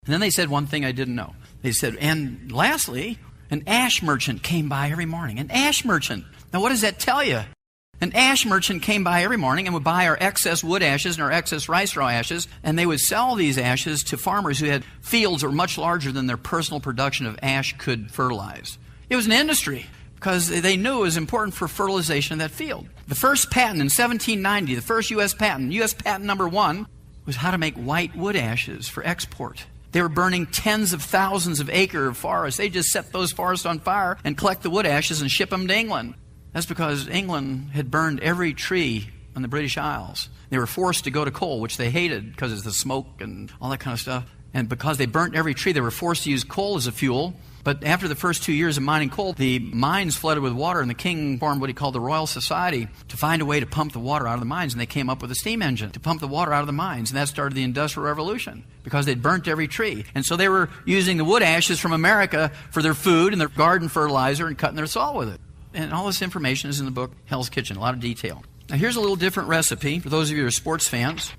And then they said one thing I didn't know. They said, and lastly, an ash merchant came by every morning. An ash merchant. Now what does that tell you? An ash merchant came by every morning and would buy our excess wood ashes and our excess rice straw ashes, and they would sell these ashes to farmers who had fields that were much larger than their personal production of ash could fertilize. It was an industry because they knew it was important for fertilization of that field. The first patent in 1790, the first U.S. patent number 1, was how to make white wood ashes for export. They were burning tens of thousands of acres of forests. They just set those forests on fire and collect the wood ashes and ship them to England. That's because England had burned every tree on the British Isles. They were forced to go to coal, which they hated because of the smoke and all that kind of stuff. And because they burnt every tree, they were forced to use coal as a fuel. But after the first 2 years of mining coal, the mines flooded with water, and the king formed what he called the Royal Society to find a way to pump the water out of the mines. And they came up with a steam engine to pump the water out of the mines. And that started the Industrial Revolution because they'd burnt every tree. And so they were using the wood ashes from America for their food and their garden fertilizer and cutting their salt with it. And all this information is in the book Hell's Kitchen, a lot of detail. Now here's a little different recipe for those of you who are sports fans.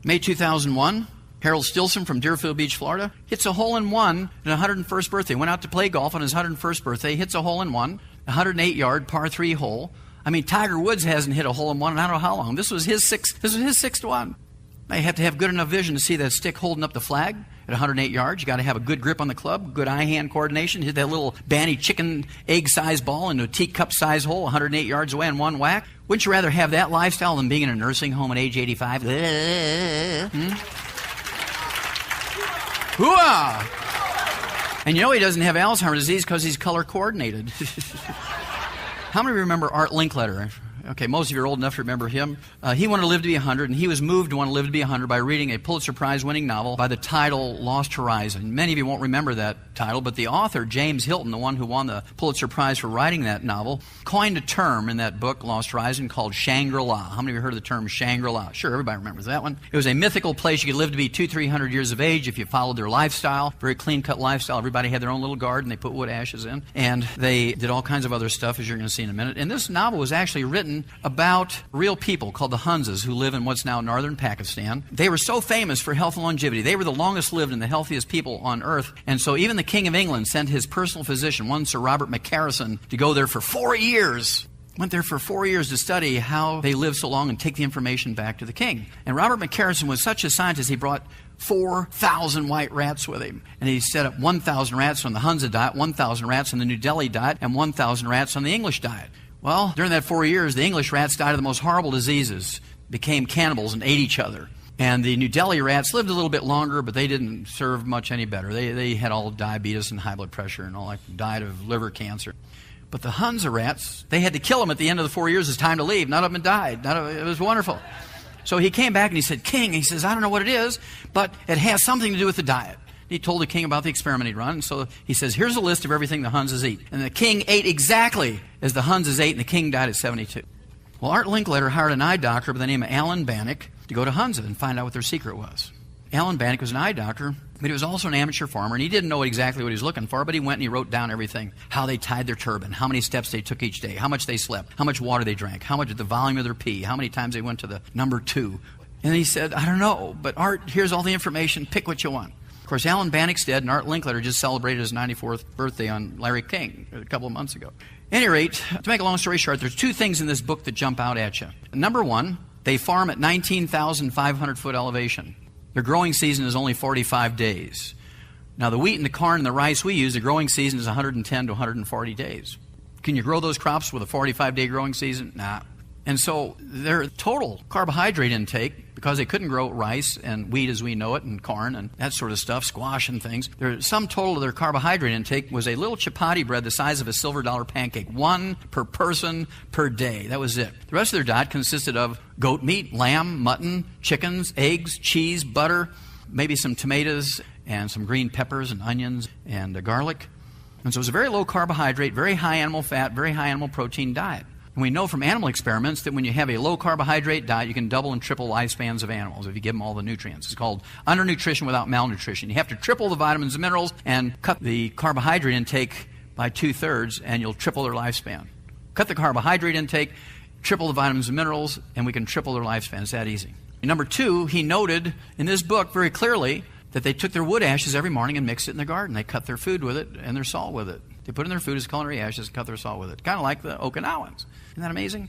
May 2001, Harold Stilson from Deerfield Beach, Florida, hits a hole-in-one at his 101st birthday. Went out to play golf on his 101st birthday, hits a hole-in-one, 108-yard par 3 hole. I mean, Tiger Woods hasn't hit a hole-in-one in I don't know how long. This was his sixth one. Now, you have to have good enough vision to see that stick holding up the flag at 108 yards. You got to have a good grip on the club, good eye-hand coordination. Hit that little banty chicken egg-sized ball into a teacup-sized hole 108 yards away in one whack. Wouldn't you rather have that lifestyle than being in a nursing home at age 85? Hooah! And you know he doesn't have Alzheimer's disease because he's color-coordinated. How many remember Art Linkletter? Okay, most of you are old enough to remember him. He wanted to live to be 100, and he was moved to want to live to be 100 by reading a Pulitzer Prize-winning novel by the title Lost Horizon. Many of you won't remember that title, but the author, James Hilton, the one who won the Pulitzer Prize for writing that novel, coined a term in that book, Lost Horizon, called Shangri-La. How many of you heard of the term Shangri-La? Sure, everybody remembers that one. It was a mythical place you could live to be 200-300 years of age if you followed their lifestyle, very clean-cut lifestyle. Everybody had their own little garden. They put wood ashes in, and they did all kinds of other stuff, as you're going to see in a minute. And this novel was actually written about real people called the Hunzas who live in what's now northern Pakistan. They were so famous for health and longevity. They were the longest lived and the healthiest people on earth. And so even the King of England sent his personal physician, one Sir Robert McCarrison, to go there for 4 years. Went there for 4 years to study how they lived so long and take the information back to the king. And Robert McCarrison was such a scientist, he brought 4,000 white rats with him. And he set up 1,000 rats on the Hunza diet, 1,000 rats on the New Delhi diet, and 1,000 rats on the English diet. Well, during that 4 years, the English rats died of the most horrible diseases, became cannibals and ate each other. And the New Delhi rats lived a little bit longer, but they didn't serve much any better. They had all diabetes and high blood pressure and all that, died of liver cancer. But the Hunza rats, they had to kill them at the end of the 4 years. It's time to leave. None of them died. It was wonderful. So he came back and he said, King, he says, I don't know what it is, but it has something to do with the diet. He told the king about the experiment he'd run. So he says, here's a list of everything the Hunzas eat. And the king ate exactly as the Hunzas ate, and the king died at 72. Well, Art Linkletter hired an eye doctor by the name of Alan Bannock to go to Hunza and find out what their secret was. Alan Bannock was an eye doctor, but he was also an amateur farmer, and he didn't know exactly what he was looking for, but he went and he wrote down everything. How they tied their turban, how many steps they took each day, how much they slept, how much water they drank, how much the volume of their pee, how many times they went to the number 2. And he said, I don't know, but Art, here's all the information, pick what you want. Of course, Alan Bannock's dead, and Art Linkletter just celebrated his 94th birthday on Larry King a couple of months ago. At any rate, to make a long story short, there's 2 things in this book that jump out at you. Number 1, they farm at 19,500-foot elevation. Their growing season is only 45 days. Now, the wheat and the corn and the rice we use, the growing season is 110 to 140 days. Can you grow those crops with a 45-day growing season? Nah. And so their total carbohydrate intake, because they couldn't grow rice and wheat as we know it, and corn and that sort of stuff, squash and things, their sum total of their carbohydrate intake was a little chapati bread the size of a silver dollar pancake, 1 per person per day. That was it. The rest of their diet consisted of goat meat, lamb, mutton, chickens, eggs, cheese, butter, maybe some tomatoes and some green peppers and onions and garlic. And so it was a very low carbohydrate, very high animal fat, very high animal protein diet. And we know from animal experiments that when you have a low carbohydrate diet, you can double and triple lifespans of animals if you give them all the nutrients. It's called undernutrition without malnutrition. You have to triple the vitamins and minerals and cut the carbohydrate intake by 2/3, and you'll triple their lifespan. Cut the carbohydrate intake, triple the vitamins and minerals, and we can triple their lifespan. It's that easy. And number 2, he noted in this book very clearly that they took their wood ashes every morning and mixed it in their garden. They cut their food with it and their salt with it. They put in their food as culinary ashes and cut their salt with it. Kind of like the Okinawans. Isn't that amazing?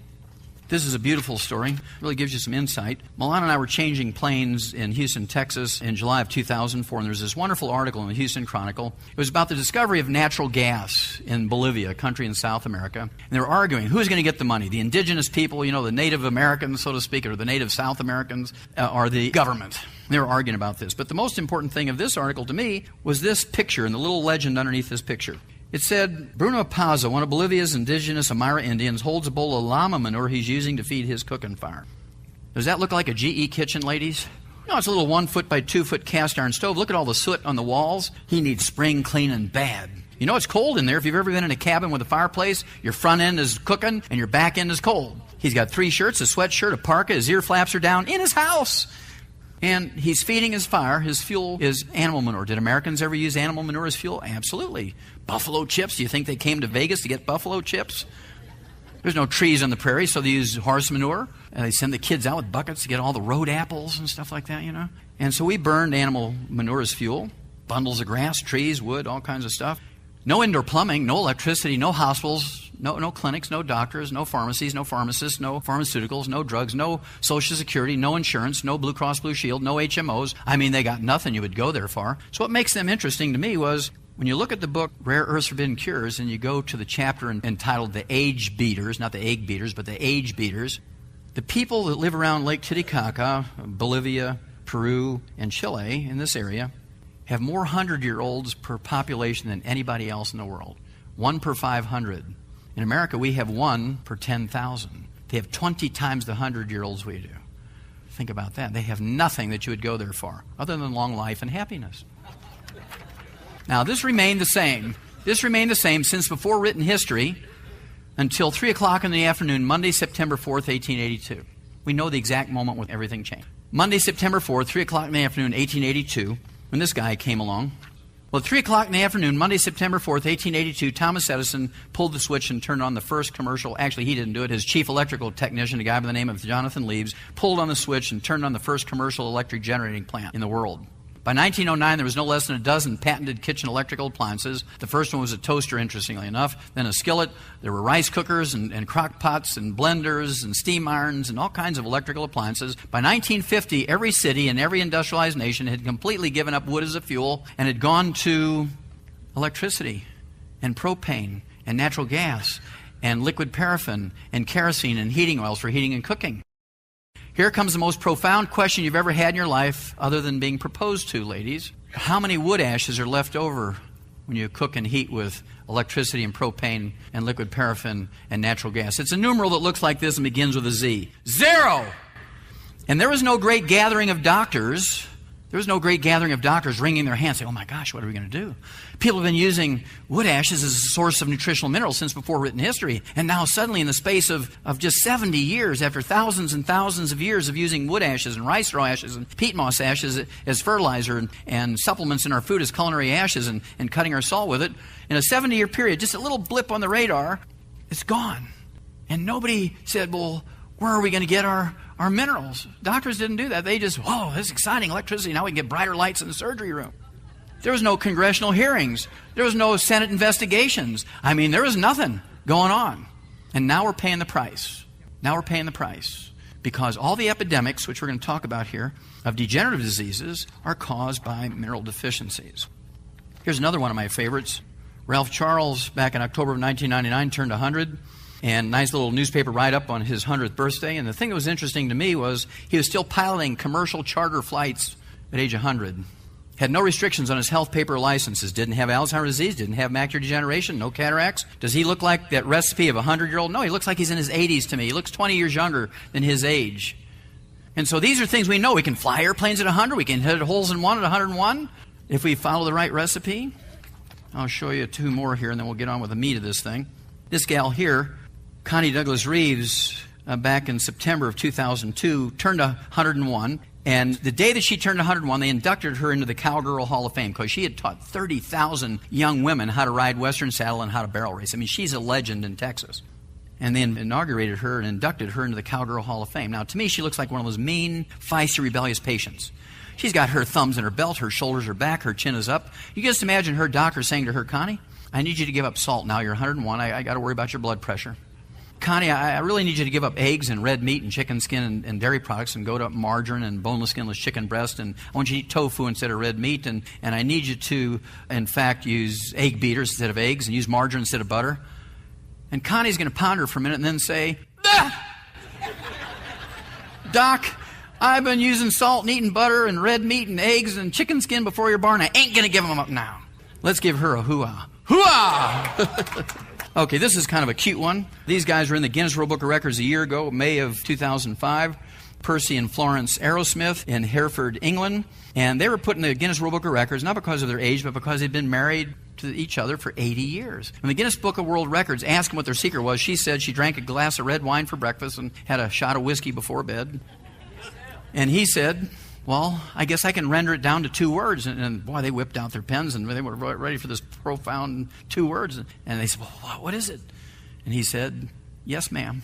This is a beautiful story. It really gives you some insight. Milan and I were changing planes in Houston, Texas in July of 2004, and there was this wonderful article in the Houston Chronicle. It was about the discovery of natural gas in Bolivia, a country in South America. And they were arguing, who's going to get the money? The indigenous people, the Native Americans, so to speak, or the Native South Americans, or the government? They were arguing about this. But the most important thing of this article to me was this picture and the little legend underneath this picture. It said, Bruno Paza, one of Bolivia's indigenous Amira Indians, holds a bowl of llama manure he's using to feed his cooking fire. Does that look like a GE kitchen, ladies? No, it's a little 1 foot by 2 foot cast iron stove. Look at all the soot on the walls. He needs spring cleaning bad. It's cold in there. If you've ever been in a cabin with a fireplace, your front end is cooking and your back end is cold. He's got 3 shirts, a sweatshirt, a parka, his ear flaps are down in his house. And he's feeding his fire. His fuel is animal manure. Did Americans ever use animal manure as fuel? Absolutely. Buffalo chips. Do you think they came to Vegas to get buffalo chips? There's no trees on the prairie, so they use horse manure. And they send the kids out with buckets to get all the road apples and stuff like that, And so we burned animal manure as fuel. Bundles of grass, trees, wood, all kinds of stuff. No indoor plumbing, no electricity, no hospitals, no clinics, no doctors, no pharmacies, no pharmacists, no pharmaceuticals, no drugs, no Social Security, no insurance, no Blue Cross Blue Shield, no HMOs. They got nothing you would go there for. So what makes them interesting to me was when you look at the book Rare Earths Forbidden Cures and you go to the chapter entitled The Age Beaters, not the egg beaters, but the age beaters, the people that live around Lake Titicaca, Bolivia, Peru, and Chile in this area have more 100-year-olds per population than anybody else in the world. 1 per 500. In America, we have 1 per 10,000. They have 20 times the 100-year-olds we do. Think about that. They have nothing that you would go there for, other than long life and happiness. Now, this remained the same. This remained the same since before written history until 3 o'clock in the afternoon, Monday, September 4th, 1882. We know the exact moment when everything changed. Monday, September 4th, 3 o'clock in the afternoon, 1882, when this guy came along. Well, at 3 o'clock in the afternoon, Monday, September 4th, 1882, Thomas Edison pulled the switch and turned on the first commercial. Actually, he didn't do it. His chief electrical technician, a guy by the name of Jonathan Leaves, pulled on the switch and turned on the first commercial electric generating plant in the world. By 1909, there was no less than a dozen patented kitchen electrical appliances. The first one was a toaster, interestingly enough, then a skillet. There were rice cookers and crock pots and blenders and steam irons and all kinds of electrical appliances. By 1950, every city and every industrialized nation had completely given up wood as a fuel and had gone to electricity and propane and natural gas and liquid paraffin and kerosene and heating oils for heating and cooking. Here comes the most profound question you've ever had in your life, other than being proposed to, ladies. How many wood ashes are left over when you cook and heat with electricity and propane and liquid paraffin and natural gas? It's a numeral that looks like this and begins with a Z. 0! And there was no great gathering of doctors. There was no great gathering of doctors wringing their hands saying, oh my gosh, what are we going to do? People have been using wood ashes as a source of nutritional minerals since before written history. And now suddenly in the space of just 70 years, after thousands and thousands of years of using wood ashes and rice straw ashes and peat moss ashes as fertilizer and supplements in our food as culinary ashes and cutting our salt with it, in a 70-year period, just a little blip on the radar, it's gone. And nobody said, well, where are we going to get our minerals? Doctors didn't do that. They just, oh, this is exciting, electricity. Now we can get brighter lights in the surgery room. There was no congressional hearings. There was no Senate investigations. There was nothing going on. And now we're paying the price. Now we're paying the price. Because all the epidemics, which we're going to talk about here, of degenerative diseases are caused by mineral deficiencies. Here's another one of my favorites. Ralph Charles, back in October of 1999, turned 100. And nice little newspaper write-up on his 100th birthday. And the thing that was interesting to me was he was still piloting commercial charter flights at age 100. Had no restrictions on his health paper licenses. Didn't have Alzheimer's disease. Didn't have macular degeneration. No cataracts. Does he look like that recipe of a 100-year-old? No, he looks like he's in his 80s to me. He looks 20 years younger than his age. And so these are things we know. We can fly airplanes at 100. We can hit holes in one at 101 if we follow the right recipe. I'll show you 2 more here, and then we'll get on with the meat of this thing. This gal here, Connie Douglas Reeves, back in September of 2002, turned 101. And the day that she turned 101, they inducted her into the Cowgirl Hall of Fame because she had taught 30,000 young women how to ride Western saddle and how to barrel race. She's a legend in Texas. And they inaugurated her and inducted her into the Cowgirl Hall of Fame. Now, to me, she looks like one of those mean, feisty, rebellious patients. She's got her thumbs in her belt, her shoulders are back, her chin is up. You just imagine her doctor saying to her, Connie, I need you to give up salt now. You're 101. I got to worry about your blood pressure. Connie, I really need you to give up eggs and red meat and chicken skin and dairy products and go to margarine and boneless, skinless chicken breast. And I want you to eat tofu instead of red meat. And I need you to, in fact, use egg beaters instead of eggs and use margarine instead of butter. And Connie's going to ponder for a minute and then say, Doc, I've been using salt and eating butter and red meat and eggs and chicken skin before your bar, and I ain't going to give them up now. Let's give her a hoo-ah. Hoo-ah! Okay, this is kind of a cute one. These guys were in the Guinness World Book of Records a year ago, May of 2005. Percy and Florence Arrowsmith in Hereford, England. And they were put in the Guinness World Book of Records, not because of their age, but because they'd been married to each other for 80 years. When the Guinness Book of World Records asked them what their secret was, she said she drank a glass of red wine for breakfast and had a shot of whiskey before bed. And he said, well, I guess I can render it down to 2 words. And boy, they whipped out their pens and they were ready for this profound 2 words. And they said, well, what is it? And he said, yes, ma'am.